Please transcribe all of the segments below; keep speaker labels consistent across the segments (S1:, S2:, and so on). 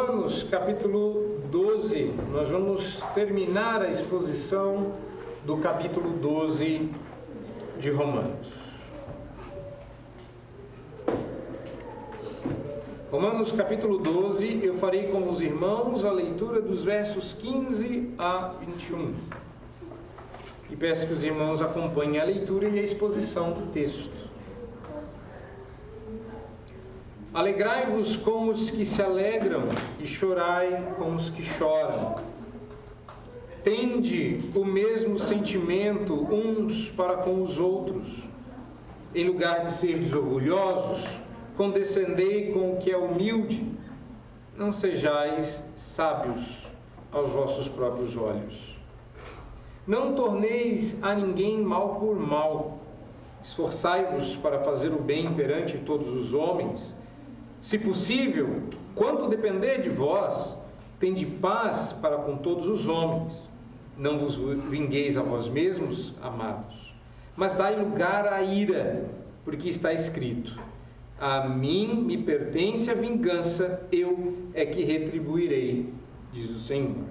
S1: Romanos, capítulo 12. Nós vamos terminar a exposição do capítulo 12 de Romanos. Romanos, capítulo 12, eu farei com os irmãos a leitura dos versos 15 a 21. E peço que os irmãos acompanhem a leitura e a exposição do texto. Alegrai-vos com os que se alegram e chorai com os que choram. Tende o mesmo sentimento uns para com os outros. Em lugar de serdes orgulhosos, condescendei com o que é humilde. Não sejais sábios aos vossos próprios olhos. Não torneis a ninguém mal por mal. Esforçai-vos para fazer o bem perante todos os homens. Se possível, quanto depender de vós, tende paz para com todos os homens. Não vos vingueis a vós mesmos, amados, mas dai lugar à ira, porque está escrito: a mim me pertence a vingança, eu é que retribuirei, diz o Senhor.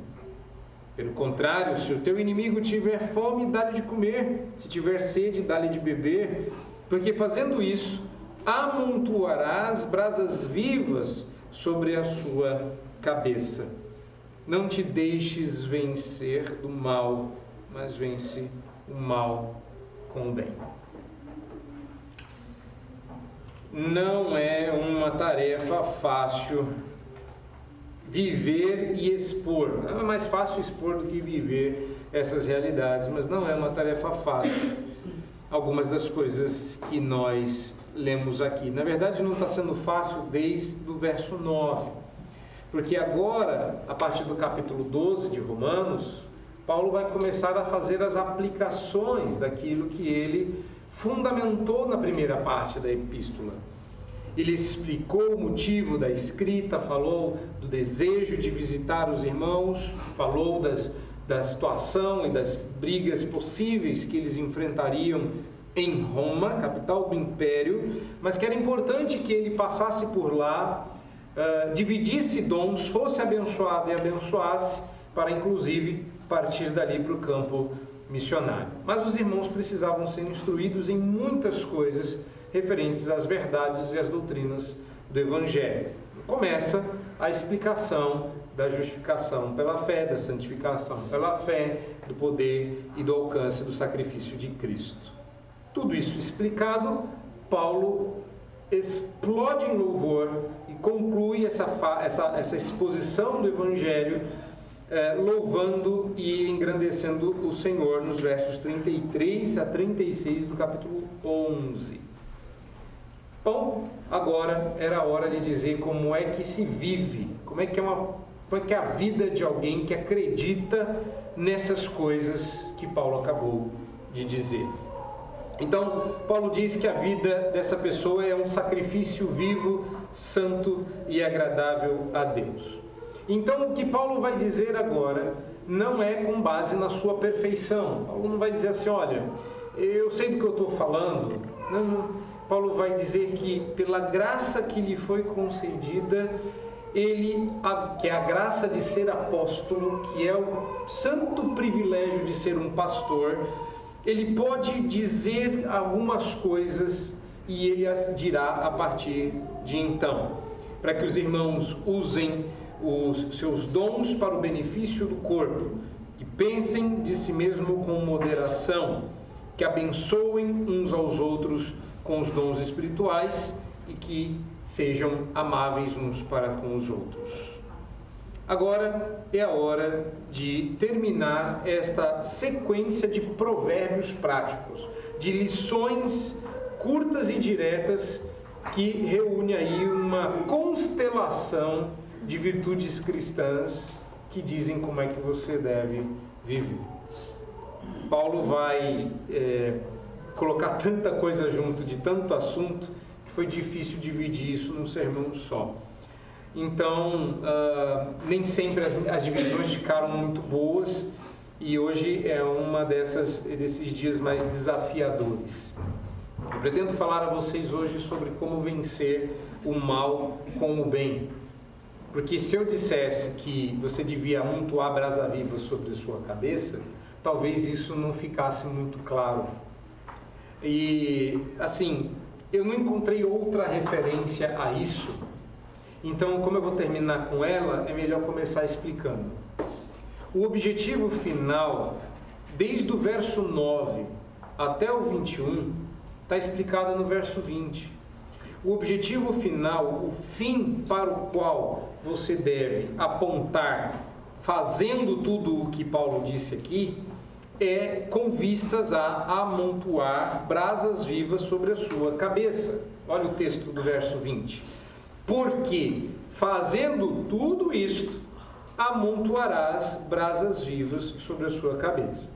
S1: Pelo contrário, se o teu inimigo tiver fome, dá-lhe de comer, se tiver sede, dá-lhe de beber, porque fazendo isso, amontoarás brasas vivas sobre a sua cabeça. Não te deixes vencer do mal, mas vence o mal com o bem. Não é uma tarefa fácil viver e expor. Não é mais fácil expor do que viver essas realidades, mas não é uma tarefa fácil. Algumas das coisas que nós lemos aqui. Na verdade, não está sendo fácil desde o verso 9, porque agora, a partir do capítulo 12 de Romanos, Paulo vai começar a fazer as aplicações daquilo que ele fundamentou na primeira parte da epístola. Ele explicou o motivo da escrita, falou do desejo de visitar os irmãos, falou da situação e das brigas possíveis que eles enfrentariam em Roma, capital do império, mas que era importante que ele passasse por lá, dividisse dons, fosse abençoado e abençoasse, para inclusive partir dali para o campo missionário. Mas os irmãos precisavam ser instruídos em muitas coisas referentes às verdades e às doutrinas do Evangelho. Começa a explicação da justificação pela fé, da santificação pela fé, do poder e do alcance do sacrifício de Cristo. Tudo isso explicado, Paulo explode em louvor e conclui essa exposição do Evangelho, louvando e engrandecendo o Senhor nos versos 33 a 36 do capítulo 11. Bom, agora era a hora de dizer como é que se vive, como é que é a vida de alguém que acredita nessas coisas que Paulo acabou de dizer. Então, Paulo diz que a vida dessa pessoa é um sacrifício vivo, santo e agradável a Deus. Então, o que Paulo vai dizer agora não é com base na sua perfeição. Paulo não vai dizer assim, olha, eu sei do que eu estou falando. Não. Paulo vai dizer que pela graça que lhe foi concedida, que é a graça de ser apóstolo, que é o santo privilégio de ser um pastor, ele pode dizer algumas coisas e ele as dirá a partir de então, para que os irmãos usem os seus dons para o benefício do corpo, que pensem de si mesmo com moderação, que abençoem uns aos outros com os dons espirituais e que sejam amáveis uns para com os outros. Agora é a hora de terminar esta sequência de provérbios práticos, de lições curtas e diretas que reúne aí uma constelação de virtudes cristãs que dizem como é que você deve viver. Paulo vai colocar tanta coisa junto, de tanto assunto, que foi difícil dividir isso num sermão só. Então, nem sempre as divisões ficaram muito boas e hoje é uma desses dias mais desafiadores. Eu pretendo falar a vocês hoje sobre como vencer o mal com o bem. Porque se eu dissesse que você devia amontoar brasa viva sobre a sua cabeça, talvez isso não ficasse muito claro. E, assim, eu não encontrei outra referência a isso. Então, como eu vou terminar com ela, é melhor começar explicando. O objetivo final, desde o verso 9 até o 21, está explicado no verso 20. O objetivo final, o fim para o qual você deve apontar, fazendo tudo o que Paulo disse aqui, é com vistas a amontoar brasas vivas sobre a sua cabeça. Olha o texto do verso 20. Porque, fazendo tudo isto, amontoarás brasas vivas sobre a sua cabeça.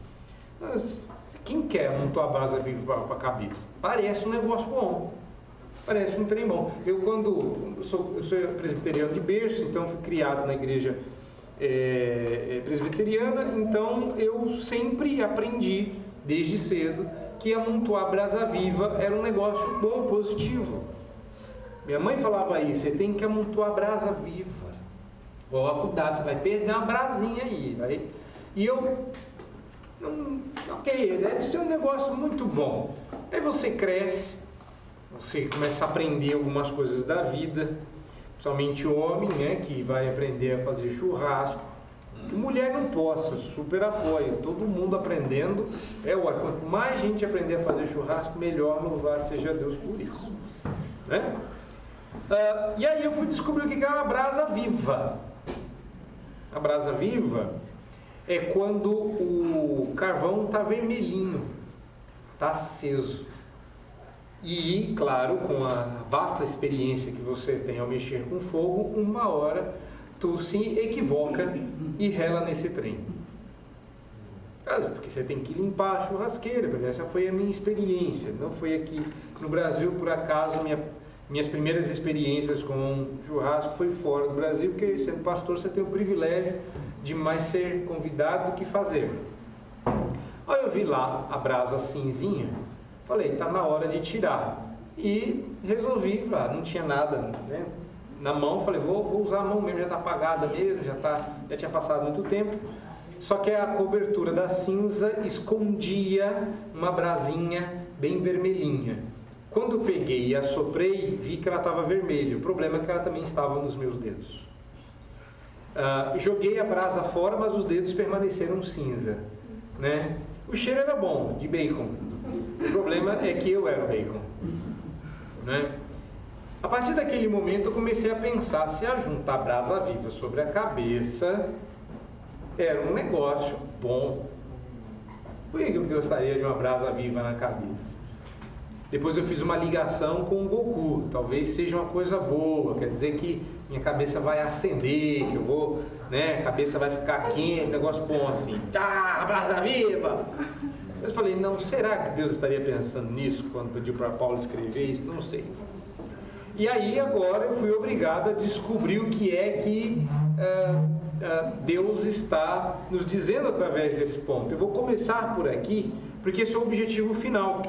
S1: Mas quem quer amontoar brasa viva para a cabeça? Parece um negócio bom. Parece um trem bom. Eu sou presbiteriano de berço, então fui criado na igreja presbiteriana, então eu sempre aprendi, desde cedo, que amontoar brasa viva era um negócio bom, positivo. Minha mãe falava isso, você tem que amontoar brasa viva. Ó, cuidado, você vai perder uma brasinha aí. Vai. E eu, ok, deve ser um negócio muito bom. Aí você cresce, você começa a aprender algumas coisas da vida, principalmente homem, né, que vai aprender a fazer churrasco. Mulher não possa, super apoio, todo mundo aprendendo. Quanto mais gente aprender a fazer churrasco, melhor, louvado seja Deus por isso. Né? E aí eu fui descobrir o que era a brasa viva. A brasa viva é quando o carvão está vermelhinho, está aceso. E, claro, com a vasta experiência que você tem ao mexer com fogo, uma hora tu se equivoca e rela nesse trem. Porque você tem que limpar a churrasqueira, porque essa foi a minha experiência. Não foi aqui no Brasil, por acaso, minhas primeiras experiências com churrasco foi fora do Brasil, porque sendo pastor você tem o privilégio de mais ser convidado do que fazer. Aí eu vi lá a brasa cinzinha, falei, está na hora de tirar. E resolvi, não tinha nada, né, na mão, falei, vou usar a mão mesmo, já está apagada mesmo, já tinha passado muito tempo. Só que a cobertura da cinza escondia uma brasinha bem vermelhinha. Quando eu peguei e assoprei, vi que ela estava vermelha. O problema é que ela também estava nos meus dedos. Joguei a brasa fora, mas os dedos permaneceram cinza, né? O cheiro era bom, de bacon. O problema é que eu era o bacon, né? A partir daquele momento eu comecei a pensar se a juntar brasa viva sobre a cabeça era um negócio bom. Por que eu gostaria de uma brasa viva na cabeça? Depois eu fiz uma ligação com o Goku. Talvez seja uma coisa boa, quer dizer que minha cabeça vai acender, que eu vou, né, a cabeça vai ficar quente, um negócio bom assim. Brasa viva! Eu falei, não, será que Deus estaria pensando nisso quando pediu para Paulo escrever isso? Não sei. E aí agora eu fui obrigado a descobrir o que é que Deus está nos dizendo através desse ponto. Eu vou começar por aqui, porque esse é o objetivo final.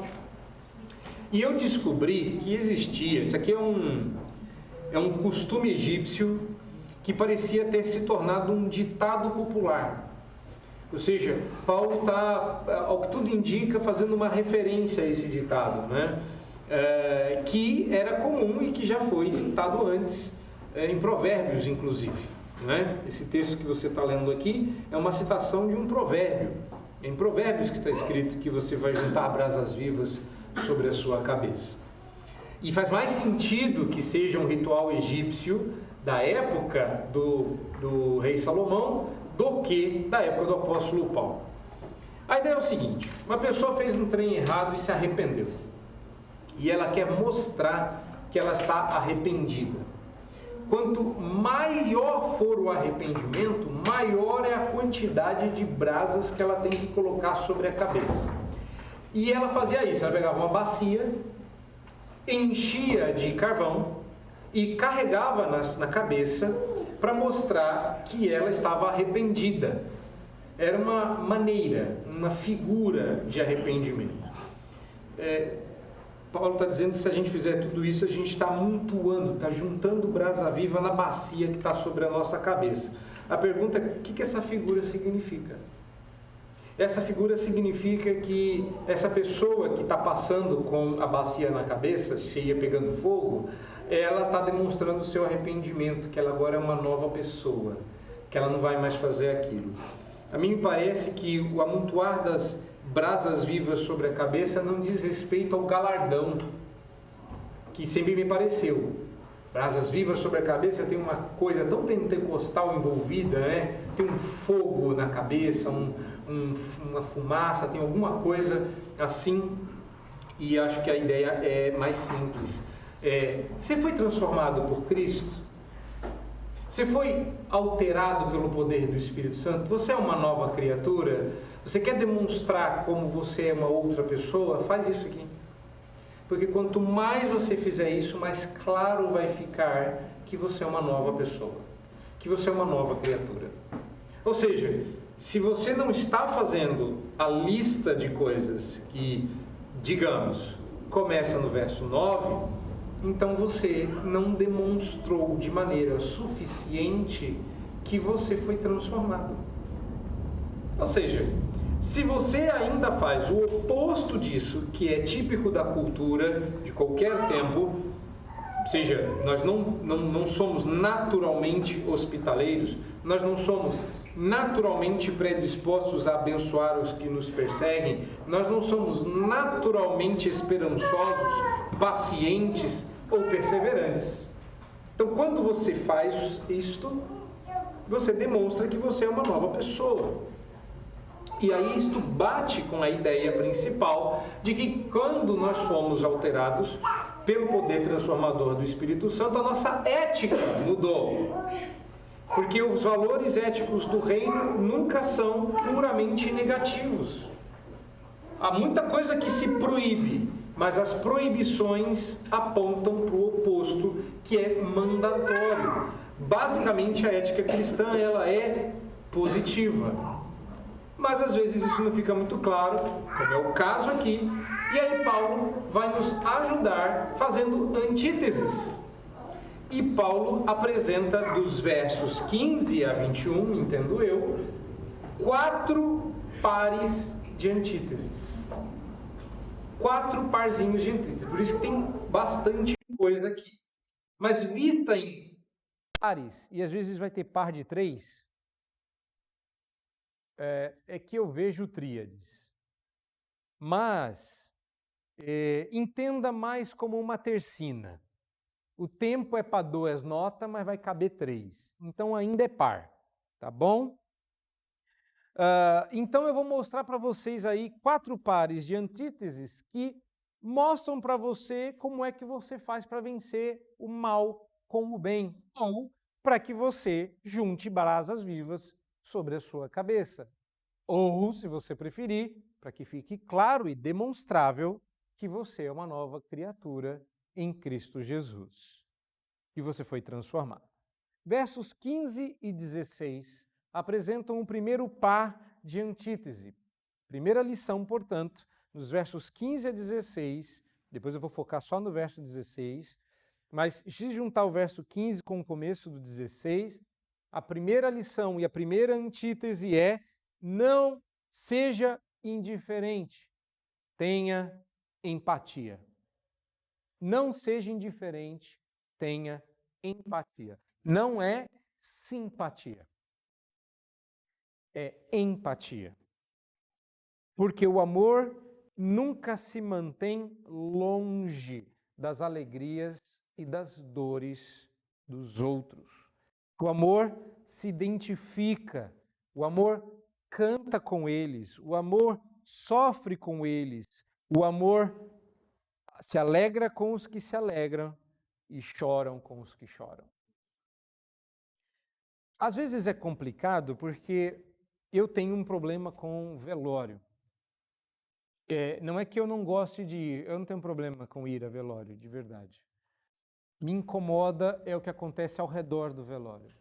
S1: E eu descobri que existia, isso aqui é um costume egípcio que parecia ter se tornado um ditado popular. Ou seja, Paulo está, ao que tudo indica, fazendo uma referência a esse ditado, né? Que era comum e que já foi citado antes, em Provérbios, inclusive. Né? Esse texto que você está lendo aqui é uma citação de um provérbio. É em Provérbios que está escrito que você vai juntar brasas vivas sobre a sua cabeça. E faz mais sentido que seja um ritual egípcio da época do rei Salomão do que da época do apóstolo Paulo. A ideia é o seguinte: uma pessoa fez um trem errado e se arrependeu. E ela quer mostrar que ela está arrependida. Quanto maior for o arrependimento, maior é a quantidade de brasas que ela tem que colocar sobre a cabeça. E ela fazia isso, ela pegava uma bacia, enchia de carvão e carregava na cabeça para mostrar que ela estava arrependida. Era uma maneira, uma figura de arrependimento. Paulo está dizendo que se a gente fizer tudo isso, a gente está amontoando, está juntando brasa viva na bacia que está sobre a nossa cabeça. A pergunta é: o que essa figura significa? Essa figura significa que essa pessoa que está passando com a bacia na cabeça, cheia, pegando fogo, ela está demonstrando o seu arrependimento, que ela agora é uma nova pessoa, que ela não vai mais fazer aquilo. A mim me parece que o amontoar das brasas vivas sobre a cabeça não diz respeito ao galardão, que sempre me pareceu. Brasas vivas sobre a cabeça tem uma coisa tão pentecostal envolvida, né? Tem um fogo na cabeça, uma fumaça, tem alguma coisa assim, e acho que a ideia é mais simples. Você foi transformado por Cristo? Você foi alterado pelo poder do Espírito Santo? Você é uma nova criatura? Você quer demonstrar como você é uma outra pessoa? Faz isso aqui. Porque quanto mais você fizer isso, mais claro vai ficar que você é uma nova pessoa, que você é uma nova criatura. Ou seja, se você não está fazendo a lista de coisas que, digamos, começa no verso 9, então você não demonstrou de maneira suficiente que você foi transformado. Ou seja, se você ainda faz o oposto disso, que é típico da cultura de qualquer tempo, ou seja, nós não somos naturalmente hospitaleiros, nós não somos naturalmente predispostos a abençoar os que nos perseguem, nós não somos naturalmente esperançosos, pacientes ou perseverantes. Então, quando você faz isto, você demonstra que você é uma nova pessoa. E aí isto bate com a ideia principal de que quando nós fomos alterados pelo poder transformador do Espírito Santo, a nossa ética mudou. Porque os valores éticos do reino nunca são puramente negativos. Há muita coisa que se proíbe, mas as proibições apontam para o oposto, que é mandatório. Basicamente, a ética cristã ela é positiva. Mas às vezes isso não fica muito claro, como é o caso aqui, e aí Paulo vai nos ajudar fazendo antíteses. E Paulo apresenta dos versos 15 a 21, entendo eu, 4 pares de antíteses. 4 parzinhos de antíteses, por isso que tem bastante coisa aqui. Mas vista em pares, e às vezes vai ter par de 3, é que eu vejo tríades. Mas entenda mais como uma tercina. O tempo é para 2 notas, mas vai caber 3. Então ainda é par, tá bom? Então eu vou mostrar para vocês aí 4 pares de antíteses que mostram para você como é que você faz para vencer o mal com o bem, ou para que você junte brasas vivas sobre a sua cabeça. Ou, se você preferir, para que fique claro e demonstrável que você é uma nova criatura em Cristo Jesus, que você foi transformado. Versos 15 e 16 apresentam o primeiro par de antítese. Primeira lição, portanto, nos versos 15 a 16, depois eu vou focar só no verso 16, mas se juntar o verso 15 com o começo do 16, a primeira lição e a primeira antítese é: não seja indiferente, tenha empatia. Não seja indiferente, tenha empatia. Não é simpatia, é empatia. Porque o amor nunca se mantém longe das alegrias e das dores dos outros. O amor se identifica, o amor canta com eles, o amor sofre com eles, o amor se alegra com os que se alegram e choram com os que choram. Às vezes é complicado porque eu tenho um problema com velório. Não é que eu não goste de ir, eu não tenho problema com ir a velório, de verdade. Me incomoda é o que acontece ao redor do velório.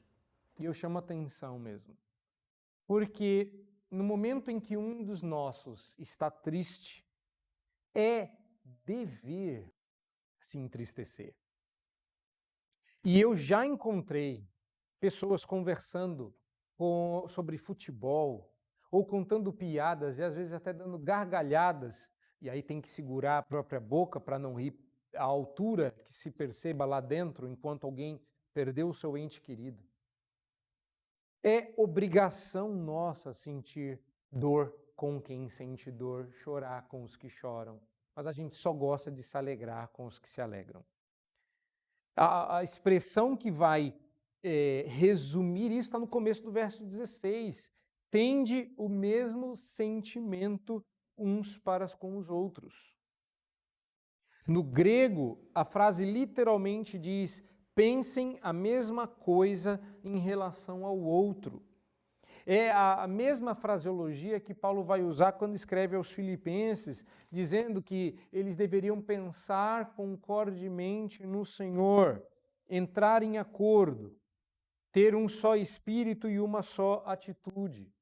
S1: E eu chamo atenção mesmo. Porque no momento em que um dos nossos está triste, é
S2: dever se entristecer. E eu já encontrei pessoas conversando sobre futebol, ou contando piadas, e às vezes até dando gargalhadas, e aí tem que segurar a própria boca para não rir à altura que se perceba lá dentro, enquanto alguém perdeu o seu ente querido. É obrigação nossa sentir dor com quem sente dor, chorar com os que choram, mas a gente só gosta de se alegrar com os que se alegram. A expressão que vai resumir isso está no começo do verso 16. Tende o mesmo sentimento uns para com os outros. No grego, a frase literalmente diz: pensem a mesma coisa em relação ao outro. É a mesma fraseologia que Paulo vai usar quando escreve aos Filipenses, dizendo que eles deveriam pensar concordemente no Senhor, entrar em acordo, ter um só espírito e uma só atitude.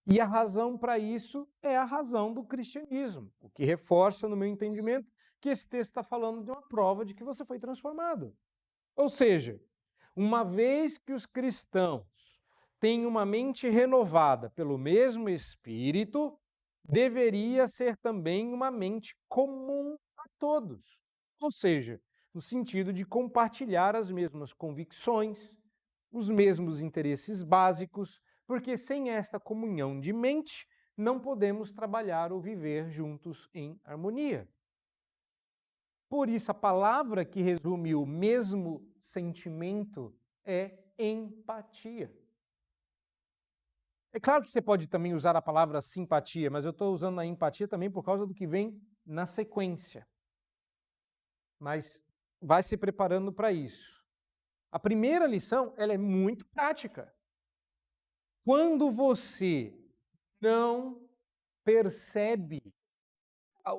S2: E a razão para isso é a razão do cristianismo, o que reforça, no meu entendimento, que esse texto está falando de uma prova de que você foi transformado. Ou seja, uma vez que os cristãos têm uma mente renovada pelo mesmo Espírito, deveria ser também uma mente comum a todos. Ou seja, no sentido de compartilhar as mesmas convicções, os mesmos interesses básicos, porque sem esta comunhão de mente, não podemos trabalhar ou viver juntos em harmonia. Por isso, a palavra que resume o mesmo sentimento é empatia. É claro que você pode também usar a palavra simpatia, mas eu estou usando a empatia também por causa do que vem na sequência. Mas vai se preparando para isso. A primeira lição, ela é muito prática. Quando você não percebe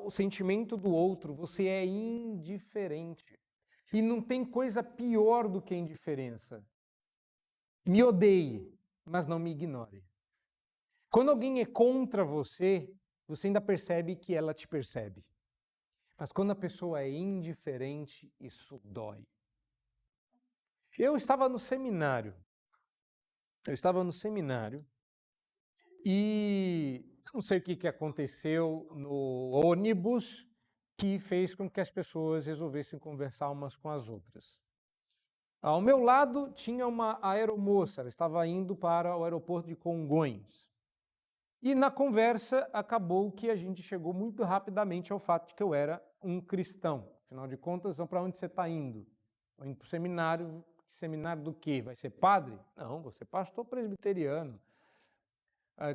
S2: o sentimento do outro, você é indiferente. E não tem coisa pior do que a indiferença. Me odeie, mas não me ignore. Quando alguém é contra você, você ainda percebe que ela te percebe. Mas quando a pessoa é indiferente, isso dói. Eu estava no seminário e não sei o que aconteceu no ônibus que fez com que as pessoas resolvessem conversar umas com as outras. Ao meu lado tinha uma aeromoça, ela estava indo para o aeroporto de Congonhas. E na conversa acabou que a gente chegou muito rapidamente ao fato de que eu era um cristão. Afinal de contas, para onde você está indo? Estou indo para o seminário. Seminário do quê? Vai ser padre? Não, vou ser pastor presbiteriano.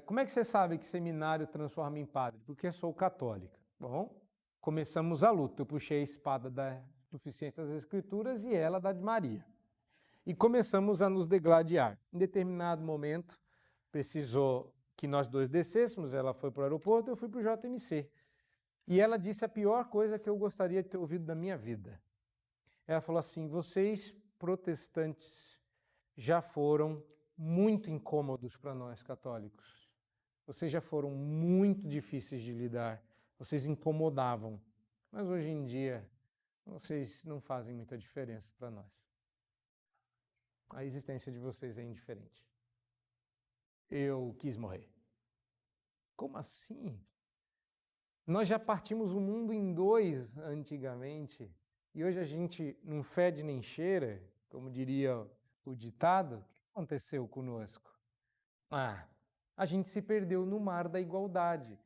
S2: Como é que você sabe que seminário transforma em padre? Porque sou católica. Bom, começamos a luta. Eu puxei a espada da suficiência das Escrituras e ela da de Maria. E começamos a nos degladiar. Em determinado momento, precisou que nós dois descêssemos, ela foi para o aeroporto, eu fui para o JMC. E ela disse a pior coisa que eu gostaria de ter ouvido na minha vida. Ela falou assim: vocês, protestantes, já foram muito incômodos para nós, católicos. Vocês já foram muito difíceis de lidar. Vocês incomodavam. Mas hoje em dia, vocês não fazem muita diferença para nós. A existência de vocês é indiferente. Eu quis morrer. Como assim? Nós já partimos o mundo em dois antigamente e hoje a gente não fede nem cheira, como diria o ditado. O que aconteceu conosco? A gente se perdeu no mar da igualdade.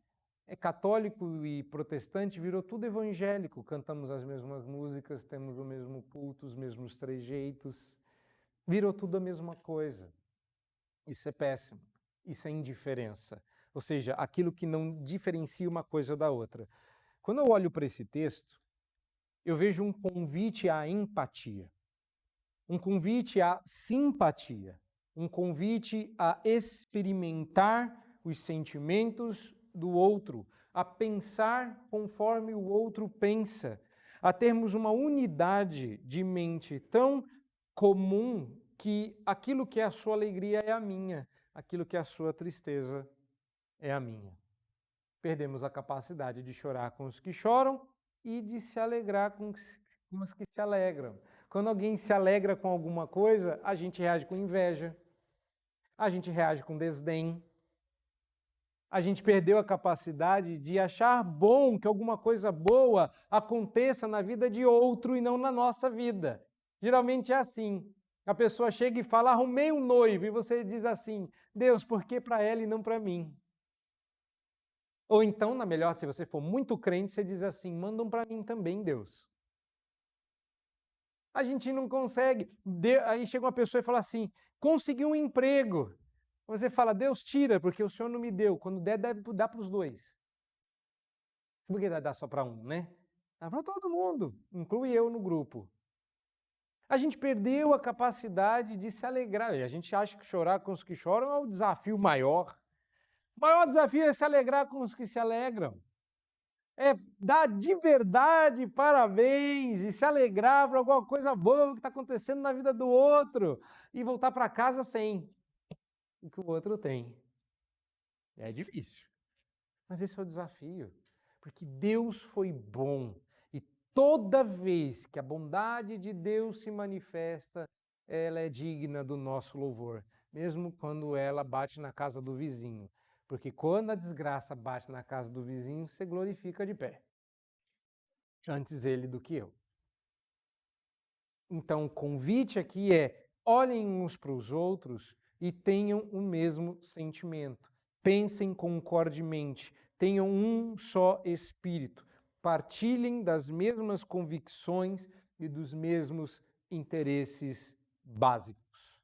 S2: É católico e protestante, virou tudo evangélico. Cantamos as mesmas músicas, temos o mesmo culto, os mesmos trejeitos. Virou tudo a mesma coisa. Isso é péssimo. Isso é indiferença. Ou seja, aquilo que não diferencia uma coisa da outra. Quando eu olho para esse texto, eu vejo um convite à empatia, um convite à simpatia, um convite a experimentar os sentimentos do outro, a pensar conforme o outro pensa, a termos uma unidade de mente tão comum que aquilo que é a sua alegria é a minha, aquilo que é a sua tristeza é a minha. Perdemos a capacidade de chorar com os que choram e de se alegrar com os que se alegram. Quando alguém se alegra com alguma coisa, a gente reage com inveja, a gente reage com desdém. A gente perdeu a capacidade de achar bom que alguma coisa boa aconteça na vida de outro e não na nossa vida. Geralmente é assim. A pessoa chega e fala, arrumei um noivo, e você diz assim, Deus, por que para ela e não para mim? Ou então, na melhor, se você for muito crente, você diz assim, manda um para mim também, Deus. A gente não consegue. Aí chega uma pessoa e fala assim, consegui um emprego. Você fala, Deus, tira, porque o Senhor não me deu. Quando der, deve dar para os dois. Por que dá só para um, né? Dá para todo mundo, inclui eu no grupo. A gente perdeu a capacidade de se alegrar. E a gente acha que chorar com os que choram é o desafio maior. O maior desafio é se alegrar com os que se alegram. É dar de verdade parabéns e se alegrar por alguma coisa boa que está acontecendo na vida do outro e voltar para casa sem o que o outro tem. É difícil, mas esse é o desafio, porque Deus foi bom e toda vez que a bondade de Deus se manifesta, ela é digna do nosso louvor, mesmo quando ela bate na casa do vizinho, porque quando a desgraça bate na casa do vizinho, você glorifica de pé. Antes ele do que eu. Então, o convite aqui é: olhem uns para os outros e tenham o mesmo sentimento. Pensem concordemente, tenham um só espírito, partilhem das mesmas convicções e dos mesmos interesses básicos.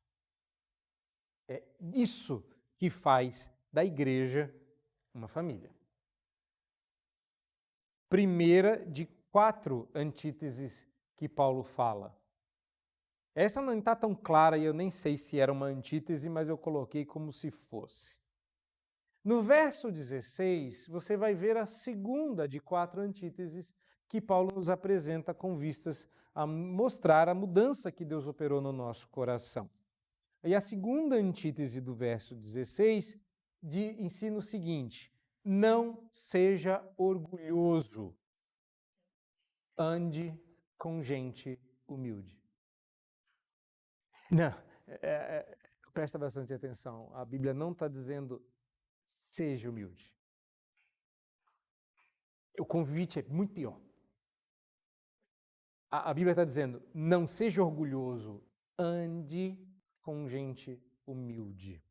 S2: É isso que faz da igreja uma família. Primeira de 4 antíteses que Paulo fala. Essa não está tão clara e eu nem sei se era uma antítese, mas eu coloquei como se fosse. No verso 16, você vai ver a segunda de 4 antíteses que Paulo nos apresenta com vistas a mostrar a mudança que Deus operou no nosso coração. E a segunda antítese do verso 16 ensina o seguinte: não seja orgulhoso, ande com gente humilde. Não, presta bastante atenção. A Bíblia não está dizendo seja humilde. O convite é muito pior. A Bíblia está dizendo não seja orgulhoso, ande com gente humilde.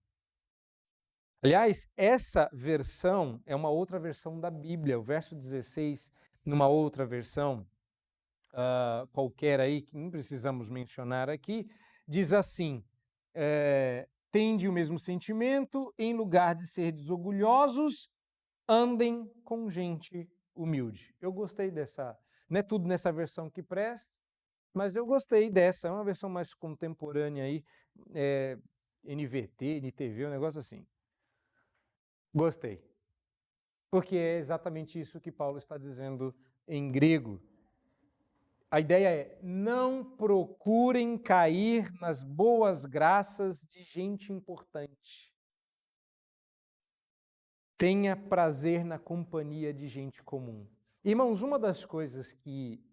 S2: Aliás, essa versão é uma outra versão da Bíblia. O verso 16, numa outra versão qualquer aí, que não precisamos mencionar aqui, diz assim: tende o mesmo sentimento, em lugar de ser desorgulhosos, andem com gente humilde. Eu gostei dessa, não é tudo nessa versão que presta, mas eu gostei dessa, é uma versão mais contemporânea aí, NVT, NTV, um negócio assim. Gostei. Porque é exatamente isso que Paulo está dizendo em grego. A ideia é: não procurem cair nas boas graças de gente importante. Tenha prazer na companhia de gente comum. Irmãos, uma das coisas que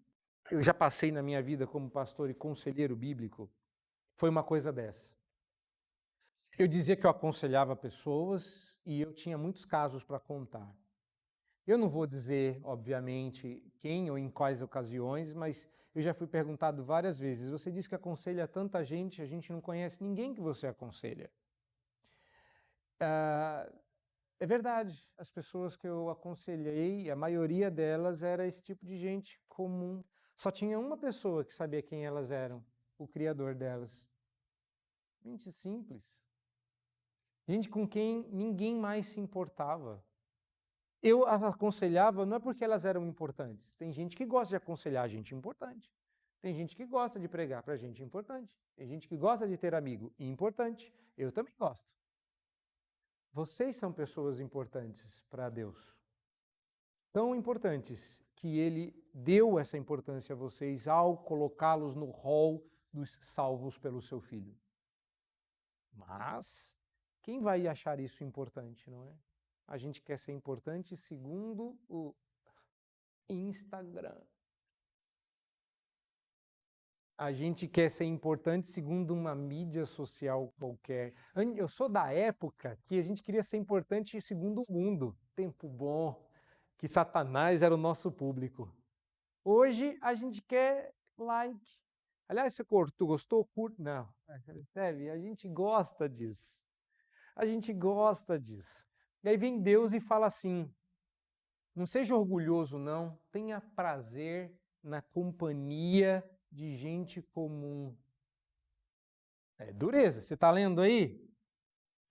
S2: eu já passei na minha vida como pastor e conselheiro bíblico foi uma coisa dessa. Eu dizia que eu aconselhava pessoas e eu tinha muitos casos para contar. Eu não vou dizer, obviamente, quem ou em quais ocasiões, mas eu já fui perguntado várias vezes: você diz que aconselha tanta gente, a gente não conhece ninguém que você aconselha. É verdade, as pessoas que eu aconselhei, a maioria delas era esse tipo de gente comum. Só tinha uma pessoa que sabia quem elas eram, o Criador delas. Gente simples. Gente com quem ninguém mais se importava. Eu as aconselhava não é porque elas eram importantes. Tem gente que gosta de aconselhar gente importante. Tem gente que gosta de pregar para gente importante. Tem gente que gosta de ter amigo importante. Eu também gosto. Vocês são pessoas importantes para Deus. Tão importantes que Ele deu essa importância a vocês ao colocá-los no rol dos salvos pelo seu Filho. Mas quem vai achar isso importante, não é? A gente quer ser importante segundo Instagram. A gente quer ser importante segundo uma mídia social qualquer. Eu sou da época que a gente queria ser importante segundo o mundo. Tempo bom, que Satanás era o nosso público. Hoje a gente quer like. Aliás, você gostou? Curte? Não. Deve, a gente gosta disso. A gente gosta disso. E aí vem Deus e fala assim: não seja orgulhoso, não. Tenha prazer na companhia de gente comum. É dureza. Você está lendo aí?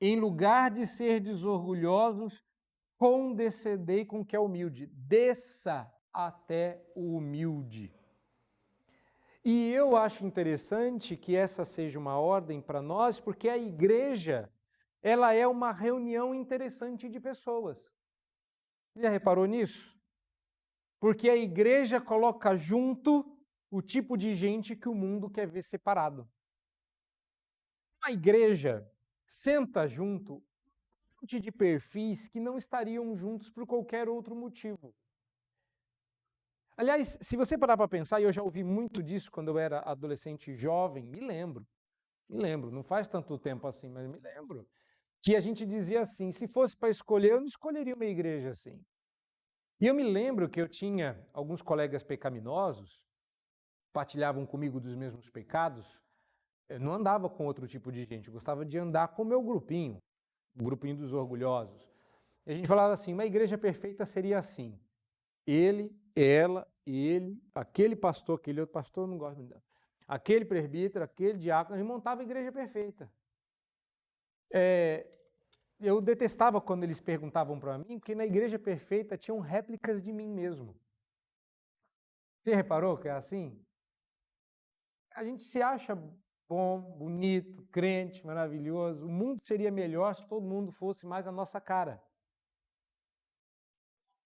S2: Em lugar de ser desorgulhosos, condescendei com o que é humilde. Desça até o humilde. E eu acho interessante que essa seja uma ordem para nós, porque a igreja, ela é uma reunião interessante de pessoas. Já reparou nisso? Porque a igreja coloca junto o tipo de gente que o mundo quer ver separado. A igreja senta junto um monte de perfis que não estariam juntos por qualquer outro motivo. Aliás, se você parar para pensar, e eu já ouvi muito disso quando eu era adolescente jovem, me lembro, não faz tanto tempo assim, mas me lembro, que a gente dizia assim, se fosse para escolher, eu não escolheria uma igreja assim. E eu me lembro que eu tinha alguns colegas pecaminosos, partilhavam comigo dos mesmos pecados, eu não andava com outro tipo de gente, eu gostava de andar com o meu grupinho, o grupinho dos orgulhosos. E a gente falava assim, uma igreja perfeita seria assim, ele, ela, ele, aquele pastor, aquele outro pastor, eu não gosto muito, aquele presbítero, aquele diácono, a gente montava a igreja perfeita. Eu detestava quando eles perguntavam para mim, porque na igreja perfeita tinham réplicas de mim mesmo. Você reparou que é assim? A gente se acha bom, bonito, crente, maravilhoso. O mundo seria melhor se todo mundo fosse mais a nossa cara.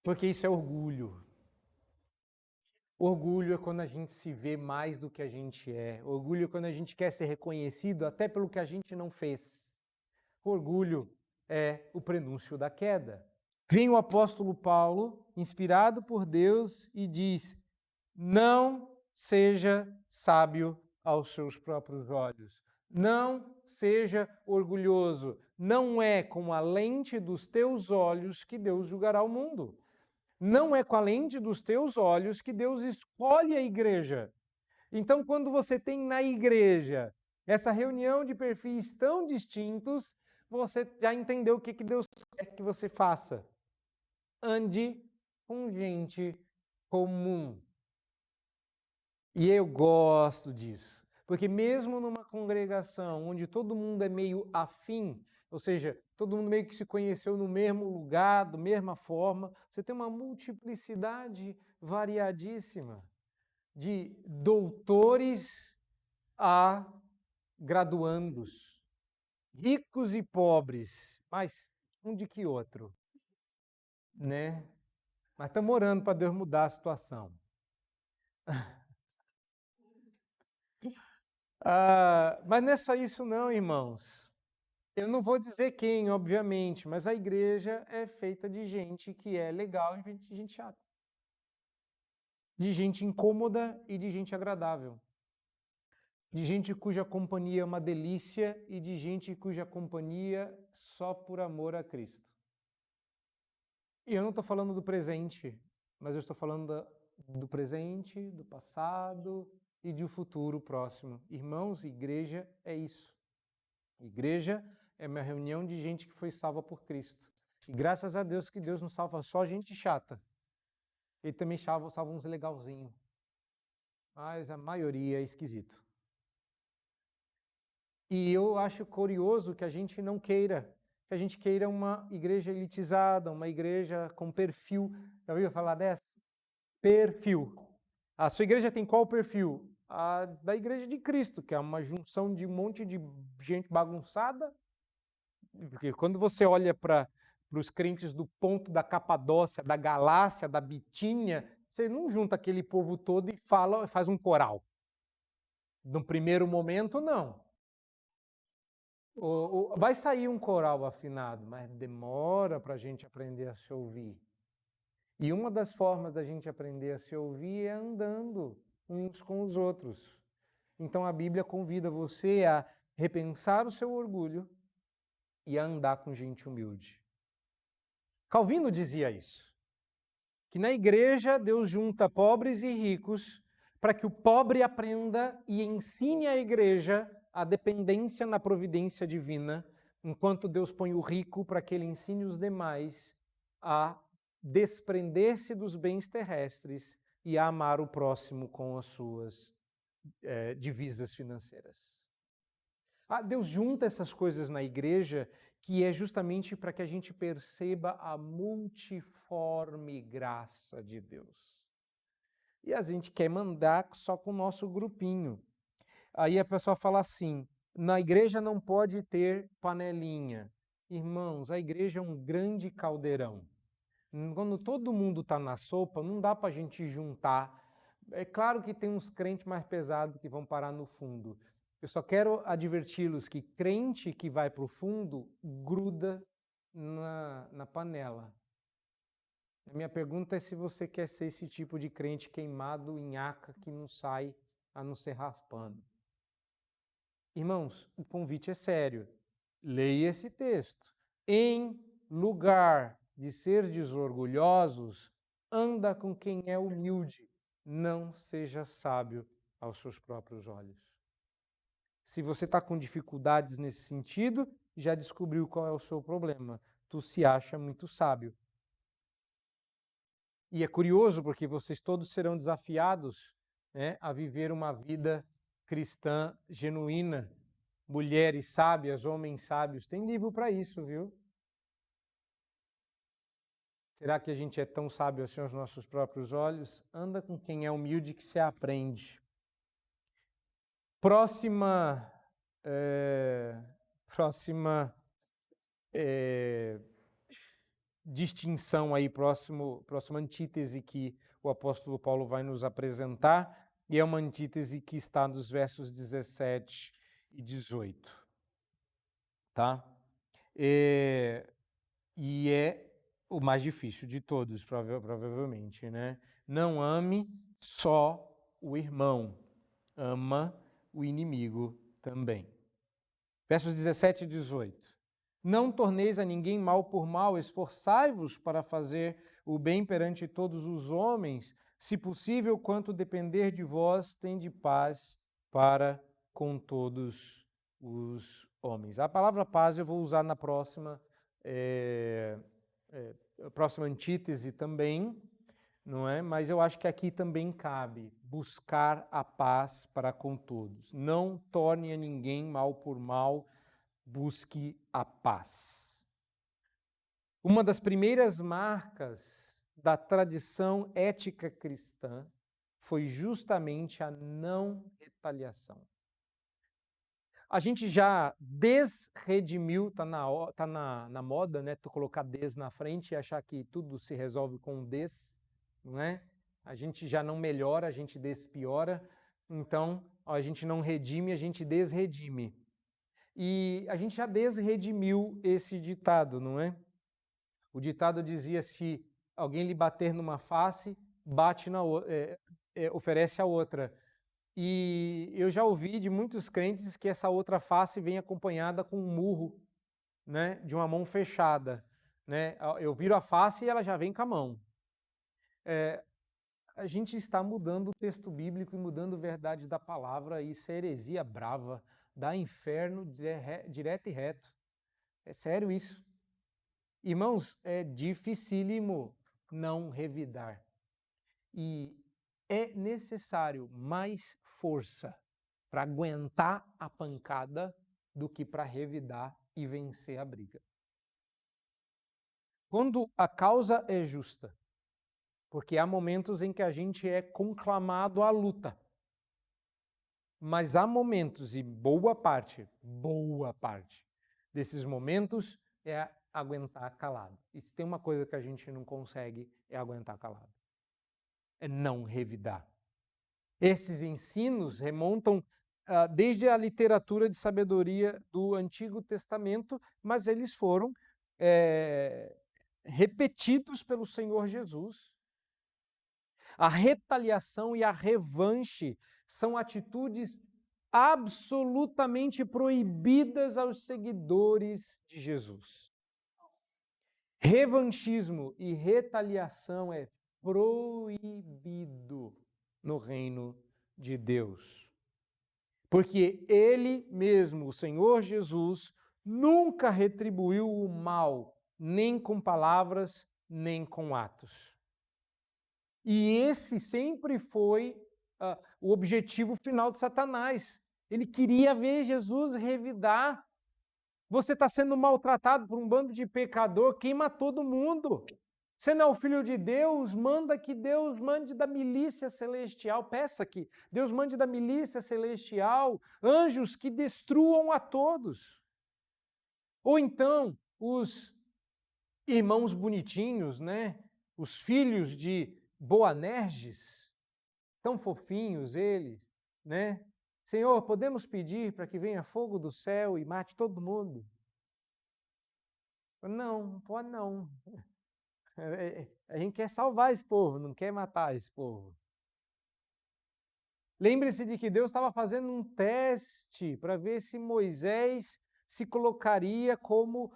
S2: Porque isso é orgulho. Orgulho é quando a gente se vê mais do que a gente é. Orgulho é quando a gente quer ser reconhecido até pelo que a gente não fez. Orgulho é o prenúncio da queda. Vem o apóstolo Paulo, inspirado por Deus, e diz: não seja sábio aos seus próprios olhos. Não seja orgulhoso. Não é com a lente dos teus olhos que Deus julgará o mundo. Não é com a lente dos teus olhos que Deus escolhe a igreja. Então, quando você tem na igreja essa reunião de perfis tão distintos, você já entendeu o que Deus quer que você faça. Ande com gente comum. E eu gosto disso, porque mesmo numa congregação onde todo mundo é meio afim, ou seja, todo mundo meio que se conheceu no mesmo lugar, da mesma forma, você tem uma multiplicidade variadíssima de doutores a graduandos, ricos e pobres, mas um de que outro, né? Mas estamos orando para Deus mudar a situação. Mas não é só isso não, irmãos. Eu não vou dizer quem, obviamente, mas a igreja é feita de gente que é legal e de gente chata. De gente incômoda e de gente agradável. De gente cuja companhia é uma delícia e de gente cuja companhia só por amor a Cristo. E eu não estou falando do presente, mas eu estou falando do presente, do passado e de um futuro próximo. Irmãos, igreja é isso. Igreja é uma reunião de gente que foi salva por Cristo. E graças a Deus que Deus não salva só gente chata. Ele também salva uns legalzinhos. Mas a maioria é esquisito. E eu acho curioso que a gente não queira, que a gente queira uma igreja elitizada, uma igreja com perfil. Já ouviu falar dessa? Perfil. A sua igreja tem qual perfil? A da igreja de Cristo, que é uma junção de um monte de gente bagunçada. Porque quando você olha para os crentes do ponto da Capadócia, da Galácia, da Bitínia, você não junta aquele povo todo e faz um coral. No primeiro momento, não. Vai sair um coral afinado, mas demora para a gente aprender a se ouvir. E uma das formas da gente aprender a se ouvir é andando uns com os outros. Então a Bíblia convida você a repensar o seu orgulho e a andar com gente humilde. Calvino dizia isso, que na igreja Deus junta pobres e ricos para que o pobre aprenda e ensine à igreja a dependência na providência divina, enquanto Deus põe o rico para que ele ensine os demais a desprender-se dos bens terrestres e a amar o próximo com as suas divisas financeiras. Deus junta essas coisas na igreja, que é justamente para que a gente perceba a multiforme graça de Deus. E a gente quer mandar só com o nosso grupinho. Aí a pessoa fala assim, na igreja não pode ter panelinha. Irmãos, a igreja é um grande caldeirão. Quando todo mundo está na sopa, não dá para a gente juntar. É claro que tem uns crentes mais pesados que vão parar no fundo. Eu só quero adverti-los que crente que vai para o fundo gruda na panela. A minha pergunta é se você quer ser esse tipo de crente queimado em aca que não sai a não ser raspando. Irmãos, o convite é sério. Leia esse texto. Em lugar de ser desorgulhosos, anda com quem é humilde. Não seja sábio aos seus próprios olhos. Se você está com dificuldades nesse sentido, já descobriu qual é o seu problema. Tu se acha muito sábio. E é curioso porque vocês todos serão desafiados, né, a viver uma vida cristã genuína. Mulheres sábias, homens sábios. Tem livro para isso, viu? Será que a gente é tão sábio assim aos nossos próprios olhos? Anda com quem é humilde que se aprende. Próxima distinção aí, próxima antítese que o apóstolo Paulo vai nos apresentar, e é uma antítese que está nos versos 17 e 18. Tá? E é o mais difícil de todos, provavelmente, né? Não ame só o irmão, ama o inimigo também. Versos 17 e 18. Não torneis a ninguém mal por mal, esforçai-vos para fazer o bem perante todos os homens, se possível, quanto depender de vós, tende paz para com todos os homens. A palavra paz eu vou usar na próxima antítese também, não é? Mas eu acho que aqui também cabe buscar a paz para com todos. Não torne a ninguém mal por mal, busque a paz. Uma das primeiras marcas da tradição ética cristã foi justamente a não retaliação. A gente já desredimiu, tá na moda, né? Tu colocar des na frente e achar que tudo se resolve com des, não é? A gente já não melhora, a gente despiora. Então, a gente não redime, a gente desredime. E a gente já desredimiu esse ditado, não é? O ditado dizia: se alguém lhe bater numa face, bate na oferece a outra. E eu já ouvi de muitos crentes que essa outra face vem acompanhada com um murro, né, de uma mão fechada. Né? Eu viro a face e ela já vem com a mão. A gente está mudando o texto bíblico e mudando a verdade da palavra, e isso é heresia brava, dá inferno direto e reto. É sério isso. Irmãos, é dificílimo não revidar. E é necessário mais força para aguentar a pancada do que para revidar e vencer a briga. Quando a causa é justa, porque há momentos em que a gente é conclamado à luta, mas há momentos, e boa parte desses momentos é aguentar calado. E se tem uma coisa que a gente não consegue, é aguentar calado. É não revidar. Esses ensinos remontam desde a literatura de sabedoria do Antigo Testamento, mas eles foram repetidos pelo Senhor Jesus A retaliação e a revanche são atitudes absolutamente proibidas aos seguidores de Jesus. Revanchismo e retaliação é proibido no reino de Deus. Porque Ele mesmo, o Senhor Jesus, nunca retribuiu o mal, nem com palavras, nem com atos. E esse sempre foi o objetivo final de Satanás. Ele queria ver Jesus revidar. Você está sendo maltratado por um bando de pecador, queima todo mundo. Você não é o filho de Deus, manda que Deus mande da milícia celestial, peça que Deus mande da milícia celestial anjos que destruam a todos. Ou então, os irmãos bonitinhos, né? Os filhos de Boanerges, tão fofinhos eles, né? Senhor, podemos pedir para que venha fogo do céu e mate todo mundo? Não pode não. A gente quer salvar esse povo, não quer matar esse povo. Lembre-se de que Deus estava fazendo um teste para ver se Moisés se colocaria como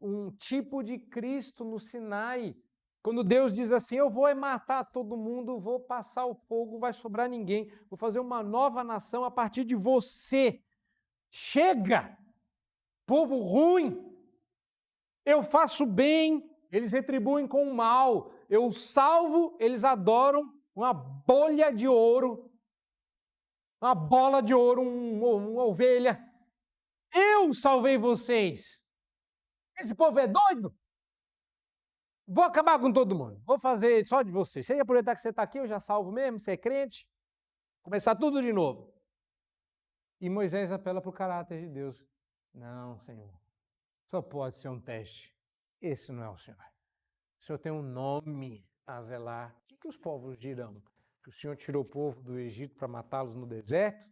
S2: um tipo de Cristo no Sinai. Quando Deus diz assim, eu vou matar todo mundo, vou passar o fogo, não vai sobrar ninguém, vou fazer uma nova nação a partir de você. Chega! Povo ruim! Eu faço bem, eles retribuem com o mal. Eu salvo, eles adoram uma bolha de ouro, uma bola de ouro, uma ovelha. Eu salvei vocês. Esse povo é doido? Vou acabar com todo mundo. Vou fazer só de vocês. Você ia aproveitar que você está aqui, eu já salvo mesmo, você é crente. Começar tudo de novo. E Moisés apela para o caráter de Deus. Não, Senhor. Só pode ser um teste. Esse não é o Senhor. O Senhor tem um nome a zelar. O que os povos dirão? Que o Senhor tirou o povo do Egito para matá-los no deserto?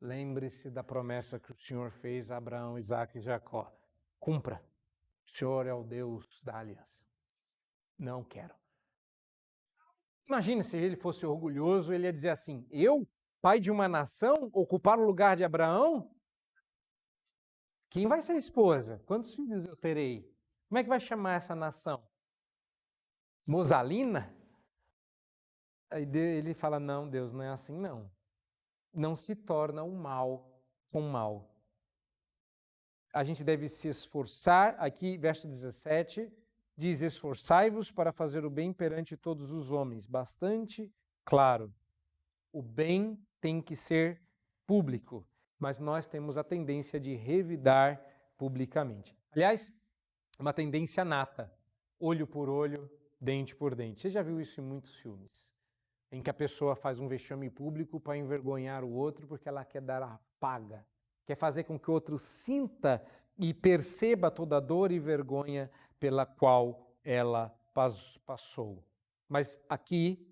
S2: Lembre-se da promessa que o Senhor fez a Abraão, Isaque e Jacó. Cumpra. O Senhor é o Deus da aliança. Não quero. Imagine se ele fosse orgulhoso, ele ia dizer assim, eu, pai de uma nação, ocupar o lugar de Abraão? Quem vai ser esposa? Quantos filhos eu terei? Como é que vai chamar essa nação? Mosalina? Aí ele fala, não, Deus, não é assim não. Não se torna um mal com mal. A gente deve se esforçar, aqui verso 17, diz, esforçai-vos para fazer o bem perante todos os homens. Bastante claro. O bem tem que ser público, mas nós temos a tendência de revidar publicamente. Aliás, uma tendência nata, olho por olho, dente por dente. Você já viu isso em muitos filmes, em que a pessoa faz um vexame público para envergonhar o outro porque ela quer dar a paga, quer fazer com que o outro sinta e perceba toda a dor e vergonha pela qual ela passou. Mas aqui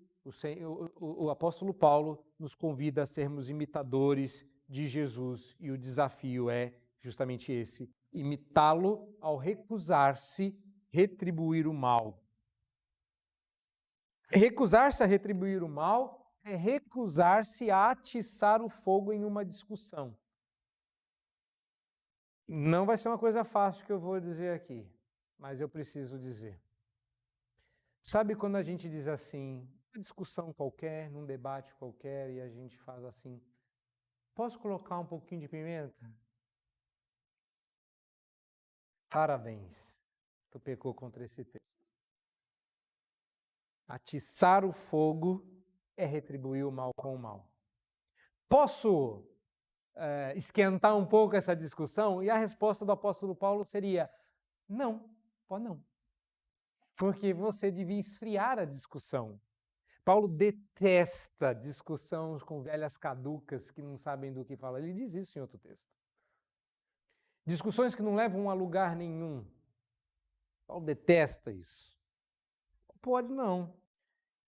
S2: o apóstolo Paulo nos convida a sermos imitadores de Jesus e o desafio é justamente esse, imitá-lo ao recusar-se retribuir o mal. Recusar-se a retribuir o mal é recusar-se a atiçar o fogo em uma discussão. Não vai ser uma coisa fácil que eu vou dizer aqui, mas eu preciso dizer. Sabe quando a gente diz assim, uma discussão qualquer, num debate qualquer, e a gente faz assim, posso colocar um pouquinho de pimenta? Parabéns, tu pecou contra esse texto. Atiçar o fogo é retribuir o mal com o mal. Posso esquentar um pouco essa discussão? E a resposta do apóstolo Paulo seria, não, pode não. Porque você devia esfriar a discussão. Paulo detesta discussões com velhas caducas que não sabem do que falam. Ele diz isso em outro texto. Discussões que não levam a lugar nenhum. Paulo detesta isso. Pode não.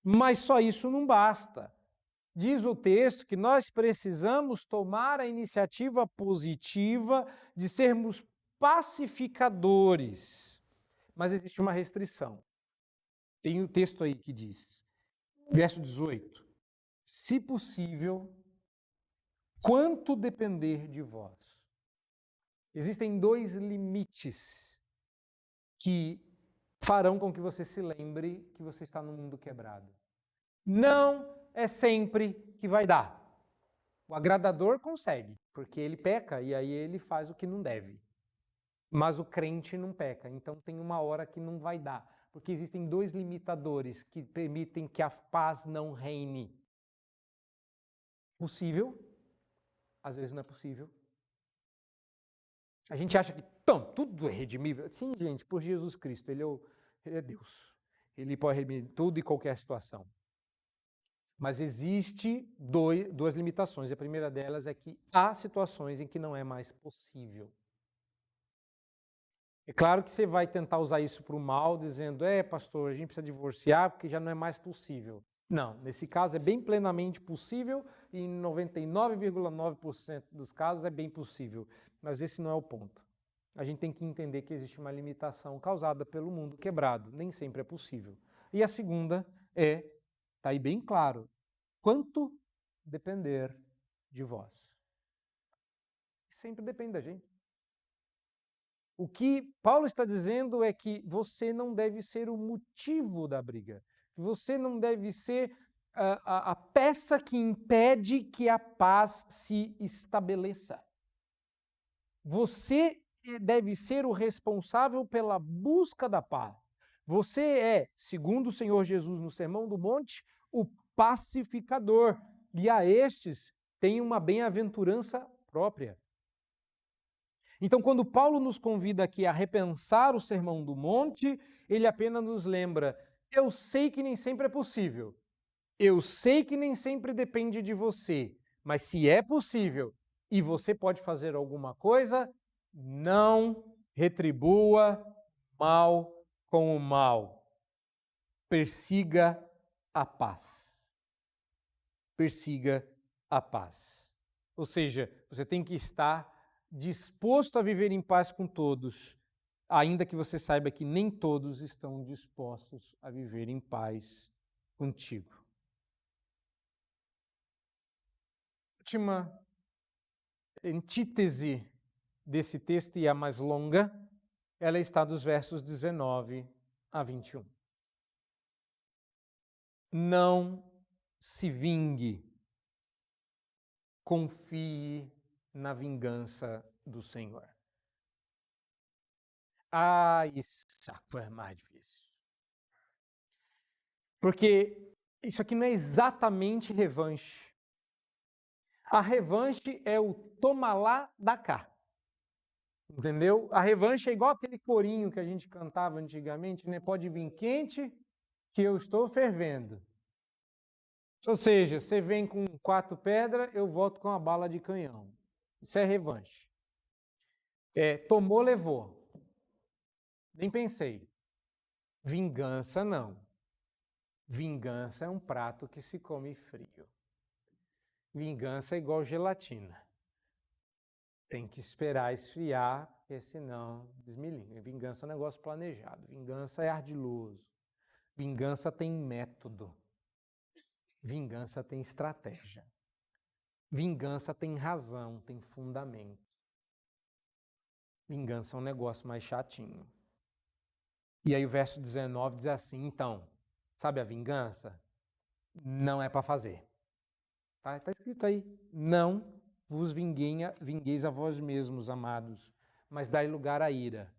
S2: Mas só isso não basta. Diz o texto que nós precisamos tomar a iniciativa positiva de sermos pacificadores. Mas existe uma restrição. Tem um texto aí que diz, Verso 18. Se possível, quanto depender de vós. Existem 2 limites que farão com que você se lembre que você está no mundo quebrado. Não é sempre que vai dar. O agradador consegue, porque ele peca e aí ele faz o que não deve. Mas o crente não peca, então tem uma hora que não vai dar, porque existem 2 limitadores que permitem que a paz não reine. Possível, às vezes não é possível. A gente acha que tudo é redimível. Sim, gente, por Jesus Cristo, Ele é Deus. Ele pode redimir tudo e qualquer situação. Mas existe 2 limitações. A primeira delas é que há situações em que não é mais possível. É claro que você vai tentar usar isso para o mal, dizendo, pastor, a gente precisa divorciar porque já não é mais possível. Não, nesse caso é bem plenamente possível e em 99,9% dos casos é bem possível. Mas esse não é o ponto. A gente tem que entender que existe uma limitação causada pelo mundo quebrado. Nem sempre é possível. E a segunda está aí bem claro, quanto depender de vós. Sempre depende da gente. O que Paulo está dizendo é que você não deve ser o motivo da briga. Você não deve ser a peça que impede que a paz se estabeleça. Você deve ser o responsável pela busca da paz. Você é, segundo o Senhor Jesus no Sermão do Monte, o pacificador. E a estes tem uma bem-aventurança própria. Então, quando Paulo nos convida aqui a repensar o Sermão do Monte, ele apenas nos lembra: eu sei que nem sempre é possível, eu sei que nem sempre depende de você, mas se é possível e você pode fazer alguma coisa, não retribua mal com o mal. Persiga a paz. Persiga a paz. Ou seja, você tem que estar disposto a viver em paz com todos, ainda que você saiba que nem todos estão dispostos a viver em paz contigo. Última antítese desse texto, e a mais longa, ela está dos versos 19 a 21. Não se vingue, confie na vingança do Senhor. Isso é mais difícil. Porque isso aqui não é exatamente revanche. A revanche é o toma lá, dá cá. Entendeu? A revanche é igual aquele corinho que a gente cantava antigamente, né? Pode vir quente, que eu estou fervendo. Ou seja, você vem com 4 pedras, eu volto com uma bala de canhão. Isso é revanche. Tomou, levou. Nem pensei. Vingança, não. Vingança é um prato que se come frio. Vingança é igual gelatina. Tem que esperar esfriar, porque senão desmilinga. Vingança é um negócio planejado. Vingança é ardiloso. Vingança tem método. Vingança tem estratégia. Vingança tem razão, tem fundamento. Vingança é um negócio mais chatinho. E aí o verso 19 diz assim, então, sabe a vingança? Não é para fazer. Tá escrito aí, não vos vingueis a vós mesmos, amados, mas dai lugar à ira.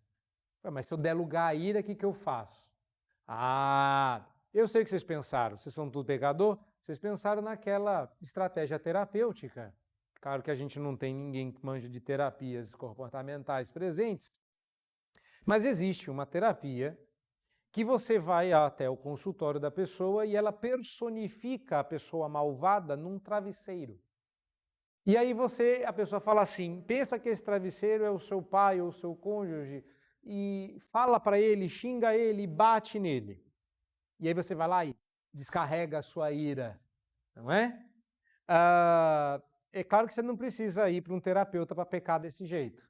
S2: Mas se eu der lugar à ira, o que eu faço? Eu sei o que vocês pensaram. Vocês são tudo pecador? Vocês pensaram naquela estratégia terapêutica. Claro que a gente não tem ninguém que manja de terapias comportamentais presentes, mas existe uma terapia que você vai até o consultório da pessoa e ela personifica a pessoa malvada num travesseiro. E aí a pessoa fala assim, pensa que esse travesseiro é o seu pai ou o seu cônjuge, e fala para ele, xinga ele, bate nele. E aí você vai lá e descarrega a sua ira, não é? É claro que você não precisa ir para um terapeuta para pecar desse jeito,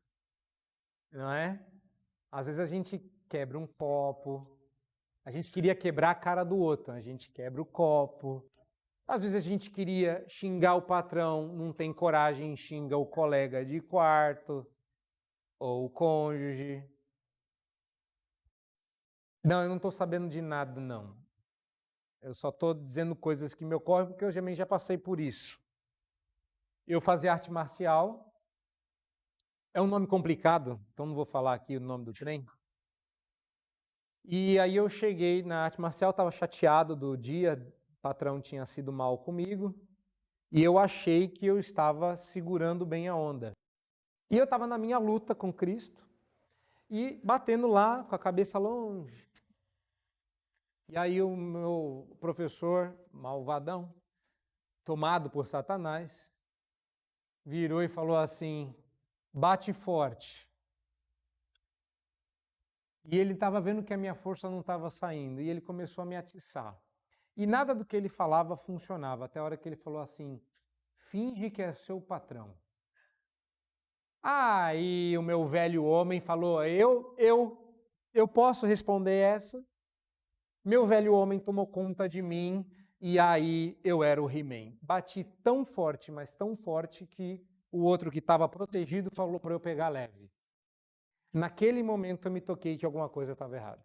S2: não é? Às vezes a gente quebra um copo, A gente queria quebrar a cara do outro, a gente quebra o copo. Às vezes a gente queria xingar o patrão, não tem coragem, xinga o colega de quarto ou o cônjuge. Não, eu não estou sabendo de nada, não. Eu só estou dizendo coisas que me ocorrem porque eu também já passei por isso. Eu fazia arte marcial. É um nome complicado, então não vou falar aqui o nome do trem. E aí eu cheguei na arte marcial, estava chateado do dia, o patrão tinha sido mal comigo, e eu achei que eu estava segurando bem a onda. E eu estava na minha luta com Cristo, e batendo lá, com a cabeça longe. E aí o meu professor, malvadão, tomado por Satanás, virou e falou assim, bate forte. E ele estava vendo que a minha força não estava saindo, e ele começou a me atiçar. E nada do que ele falava funcionava, até a hora que ele falou assim, finge que é seu patrão. Aí o meu velho homem falou, eu posso responder essa? Meu velho homem tomou conta de mim, e aí eu era o He-Man. Bati tão forte, mas tão forte, que o outro que estava protegido falou para eu pegar leve. Naquele momento eu me toquei que alguma coisa estava errada,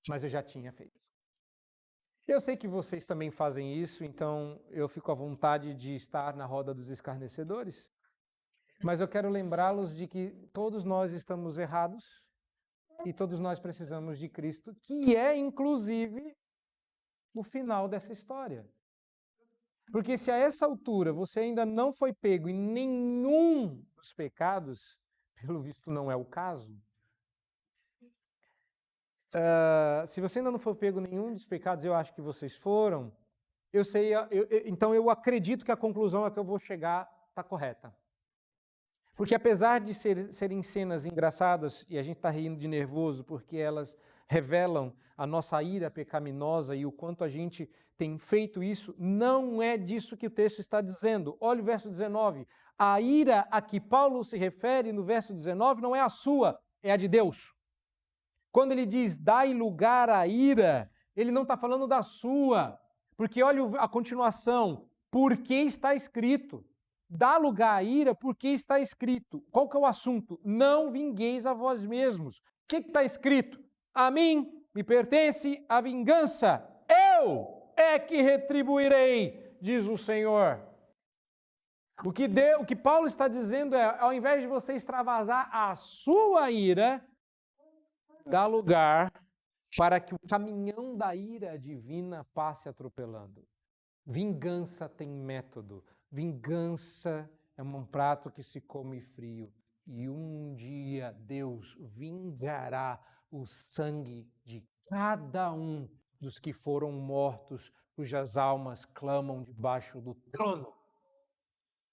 S2: mas eu já tinha feito. Eu sei que vocês também fazem isso, então eu fico à vontade de estar na roda dos escarnecedores, mas eu quero lembrá-los de que todos nós estamos errados e todos nós precisamos de Cristo, que é, inclusive, o final dessa história. Porque se a essa altura você ainda não foi pego em nenhum dos pecados, pelo visto não é o caso, se você ainda não foi pego em nenhum dos pecados, eu acho que vocês foram, então eu acredito que a conclusão a que eu vou chegar está correta. Porque apesar de serem cenas engraçadas, e a gente está rindo de nervoso porque elas revelam a nossa ira pecaminosa e o quanto a gente tem feito isso, não é disso que o texto está dizendo. Olha o verso 19. A ira a que Paulo se refere no verso 19 não é a sua, é a de Deus. Quando ele diz, dai lugar à ira, ele não está falando da sua. Porque olha a continuação, porque está escrito. Dá lugar à ira porque está escrito. Qual que é o assunto? Não vingueis a vós mesmos. O que está escrito? A mim me pertence a vingança. Eu é que retribuirei, diz o Senhor. O que Paulo está dizendo é, ao invés de você extravasar a sua ira, dá lugar para que o caminhão da ira divina passe atropelando. Vingança tem método. Vingança é um prato que se come frio. E um dia Deus vingará o sangue de cada um dos que foram mortos, cujas almas clamam debaixo do trono.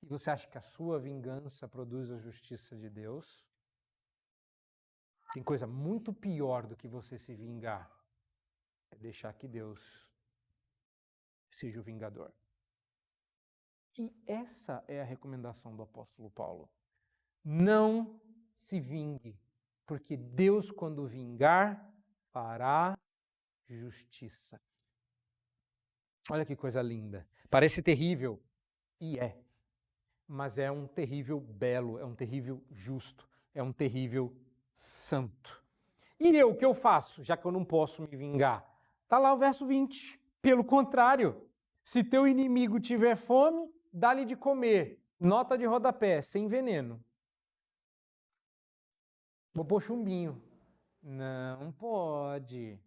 S2: E você acha que a sua vingança produz a justiça de Deus? Tem coisa muito pior do que você se vingar. É deixar que Deus seja o vingador. E essa é a recomendação do apóstolo Paulo. Não se vingue, porque Deus, quando vingar, fará justiça. Olha que coisa linda. Parece terrível, e é. Mas é um terrível belo, é um terrível justo, é um terrível santo. E eu, o que eu faço, já que eu não posso me vingar? Está lá o verso 20. Pelo contrário, se teu inimigo tiver fome, dá-lhe de comer. Nota de rodapé, sem veneno. Vou pôr chumbinho. Não pode.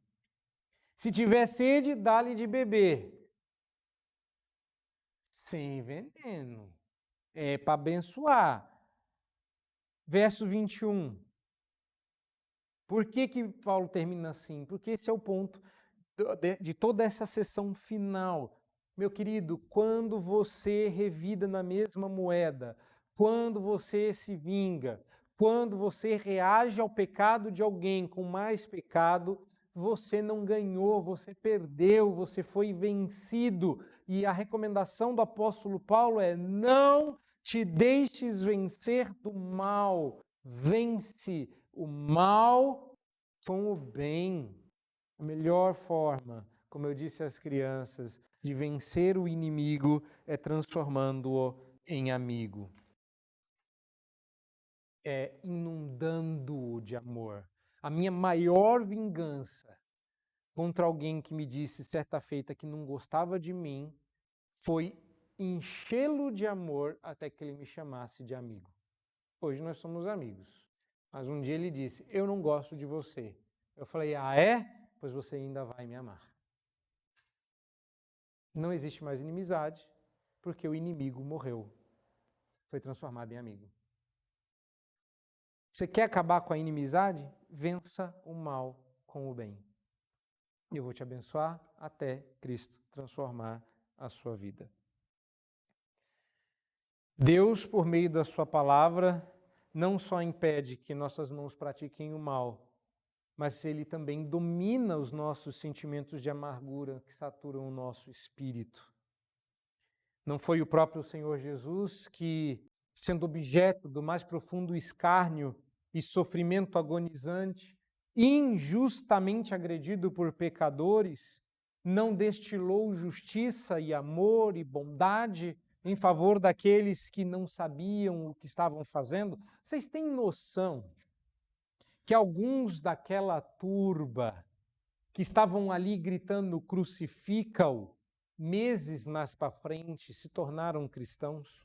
S2: Se tiver sede, dá-lhe de beber. Sem veneno. É para abençoar. Verso 21. Por que Paulo termina assim? Porque esse é o ponto de toda essa sessão final. Meu querido, quando você revida na mesma moeda, quando você se vinga, quando você reage ao pecado de alguém com mais pecado, você não ganhou, você perdeu, você foi vencido. E a recomendação do apóstolo Paulo é: não te deixes vencer do mal, vence o mal com o bem. A melhor forma, como eu disse às crianças, de vencer o inimigo é transformando-o em amigo. É inundando-o de amor. A minha maior vingança contra alguém que me disse certa feita que não gostava de mim foi enchê-lo de amor até que ele me chamasse de amigo. Hoje nós somos amigos. Mas um dia ele disse, eu não gosto de você. Eu falei, ah é? Pois você ainda vai me amar. Não existe mais inimizade, porque o inimigo morreu. Foi transformado em amigo. Você quer acabar com a inimizade? Vença o mal com o bem. E eu vou te abençoar até Cristo transformar a sua vida. Deus, por meio da sua palavra, não só impede que nossas mãos pratiquem o mal, mas Ele também domina os nossos sentimentos de amargura que saturam o nosso espírito. Não foi o próprio Senhor Jesus que, sendo objeto do mais profundo escárnio e sofrimento agonizante, injustamente agredido por pecadores, não destilou justiça e amor e bondade em favor daqueles que não sabiam o que estavam fazendo? Vocês têm noção que alguns daquela turba que estavam ali gritando crucifica-o, meses mais para frente se tornaram cristãos?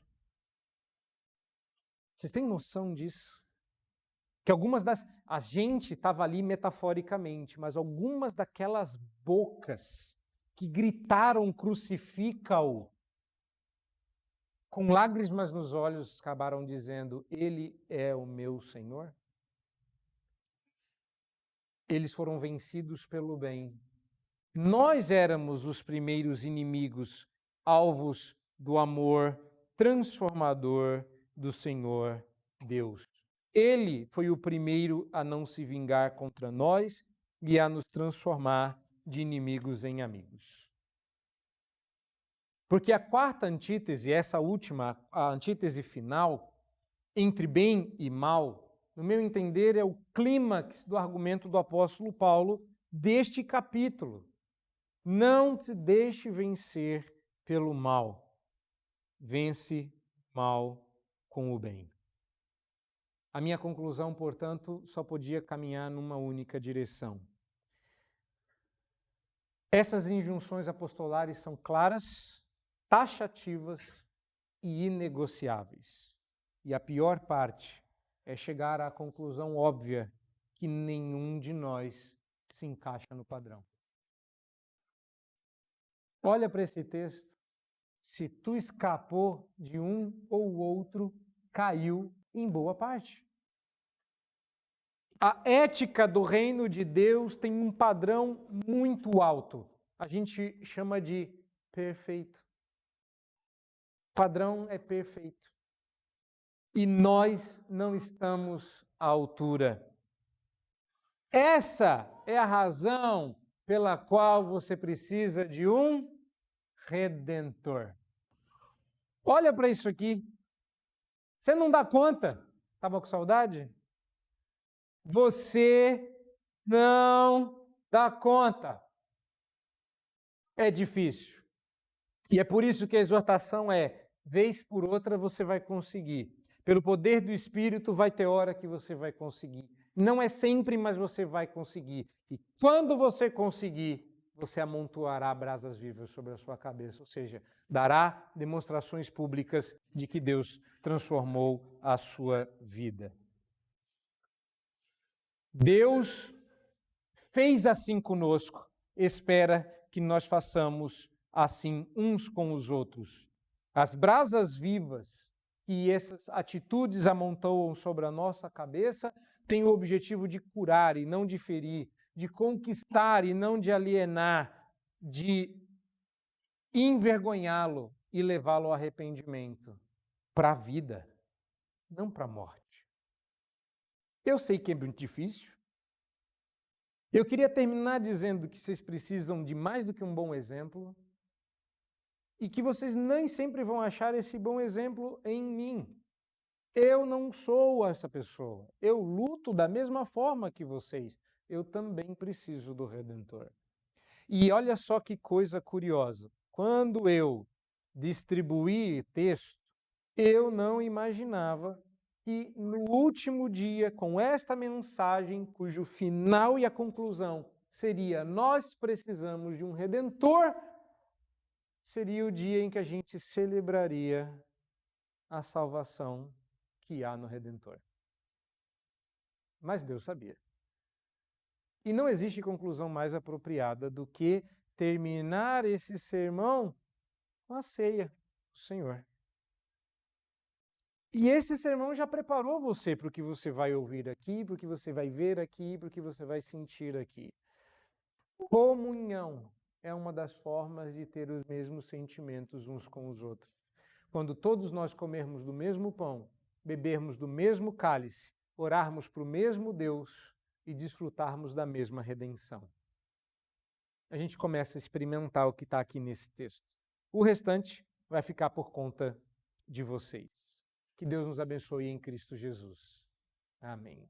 S2: Vocês têm noção disso? Que a gente estava ali metaforicamente, mas algumas daquelas bocas que gritaram crucifica-o, com lágrimas nos olhos, acabaram dizendo, Ele é o meu Senhor? Eles foram vencidos pelo bem. Nós éramos os primeiros inimigos, alvos do amor transformador do Senhor Deus. Ele foi o primeiro a não se vingar contra nós e a nos transformar de inimigos em amigos. Porque a quarta antítese, essa última, a antítese final, entre bem e mal, no meu entender, é o clímax do argumento do apóstolo Paulo deste capítulo. Não te deixe vencer pelo mal. Vence o mal com o bem. A minha conclusão, portanto, só podia caminhar numa única direção. Essas injunções apostolares são claras, taxativas e inegociáveis. E a pior parte é chegar à conclusão óbvia que nenhum de nós se encaixa no padrão. Olha para esse texto. Se tu escapou de um ou outro, caiu em boa parte. A ética do reino de Deus tem um padrão muito alto. A gente chama de perfeito. O padrão é perfeito. E nós não estamos à altura. Essa é a razão pela qual você precisa de um redentor. Olha para isso aqui. Você não dá conta? Estava com saudade? Você não dá conta. É difícil. E é por isso que a exortação é, vez por outra você vai conseguir. Pelo poder do Espírito vai ter hora que você vai conseguir. Não é sempre, mas você vai conseguir. E quando você conseguir, você amontoará brasas vivas sobre a sua cabeça, ou seja, dará demonstrações públicas de que Deus transformou a sua vida. Deus fez assim conosco, espera que nós façamos assim uns com os outros. As brasas vivas que essas atitudes amontoam sobre a nossa cabeça têm o objetivo de curar e não de ferir, de conquistar e não de alienar, de envergonhá-lo e levá-lo ao arrependimento, para a vida, não para a morte. Eu sei que é muito difícil. Eu queria terminar dizendo que vocês precisam de mais do que um bom exemplo e que vocês nem sempre vão achar esse bom exemplo em mim. Eu não sou essa pessoa. Eu luto da mesma forma que vocês. eu também preciso do Redentor. E olha só que coisa curiosa. Quando eu distribuí texto, eu não imaginava que no último dia, com esta mensagem, cujo final e a conclusão seria: nós precisamos de um Redentor, seria o dia em que a gente celebraria a salvação que há no Redentor. Mas Deus sabia. E não existe conclusão mais apropriada do que terminar esse sermão com a ceia do Senhor. E esse sermão já preparou você para o que você vai ouvir aqui, para o que você vai ver aqui, para o que você vai sentir aqui. Comunhão é uma das formas de ter os mesmos sentimentos uns com os outros. Quando todos nós comermos do mesmo pão, bebermos do mesmo cálice, orarmos para o mesmo Deus e desfrutarmos da mesma redenção. A gente começa a experimentar o que está aqui nesse texto. O restante vai ficar por conta de vocês. Que Deus nos abençoe em Cristo Jesus. Amém.